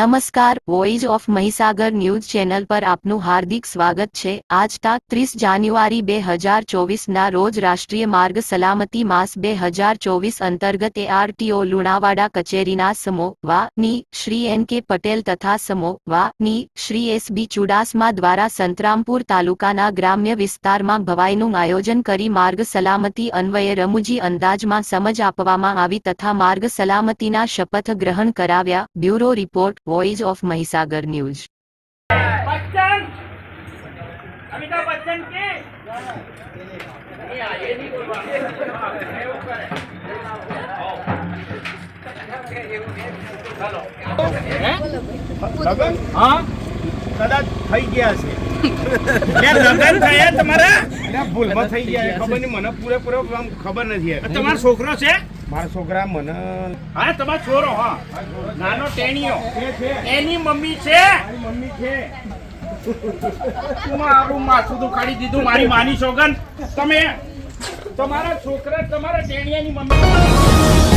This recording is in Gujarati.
નમસ્કાર, voice of Mahisagar news channel પર આપનું હાર્દિક સ્વાગત છે। આજ તારીખ 30 જાન્યુઆરી 2024ના રોજ રાષ્ટ્રીય માર્ગ સલામતી માસ 2024 અંતર્ગત ARTO લુણાવાડા કચેરીના સમો વા ની શ્રી N.K. પટેલ તથા સમો વા ની શ્રી S.B. ચુડાસમા દ્વારા સંતરામપુર તાલુકાના ગ્રામ્ય વિસ્તારમાં ભવાઈનું આયોજન કરી માર્ગ સલામતી અન્વયે રમૂજી અંદાજમાં સમજ આપવામાં આવી તથા માર્ગ સલામતીના શપથ ગ્રહણ કરાવ્યા। Bureau report, voice of Mahisagar news. Bachchan, Amitabh Bachchan के ये नहीं बोलवा લગન हाँ કદાચ થઈ ગયા છે क्या लगन થયા તમારા એટલે ભૂલમાં થઈ ગયા છે। ખબર નહીં, મને પૂરેપૂરો આમ ખબર નથી। તમારો છોકરો છે મારા છોકરા મને હા તમારો છોરો હા નાનો ટેણીયો છે એની મમ્મી છે મારી મમ્મી છે। મારું માથું દુખાડી દીધું મારી માની સોગન તમે તમારા છોકરા તમારા ટેણીયાની મમ્મી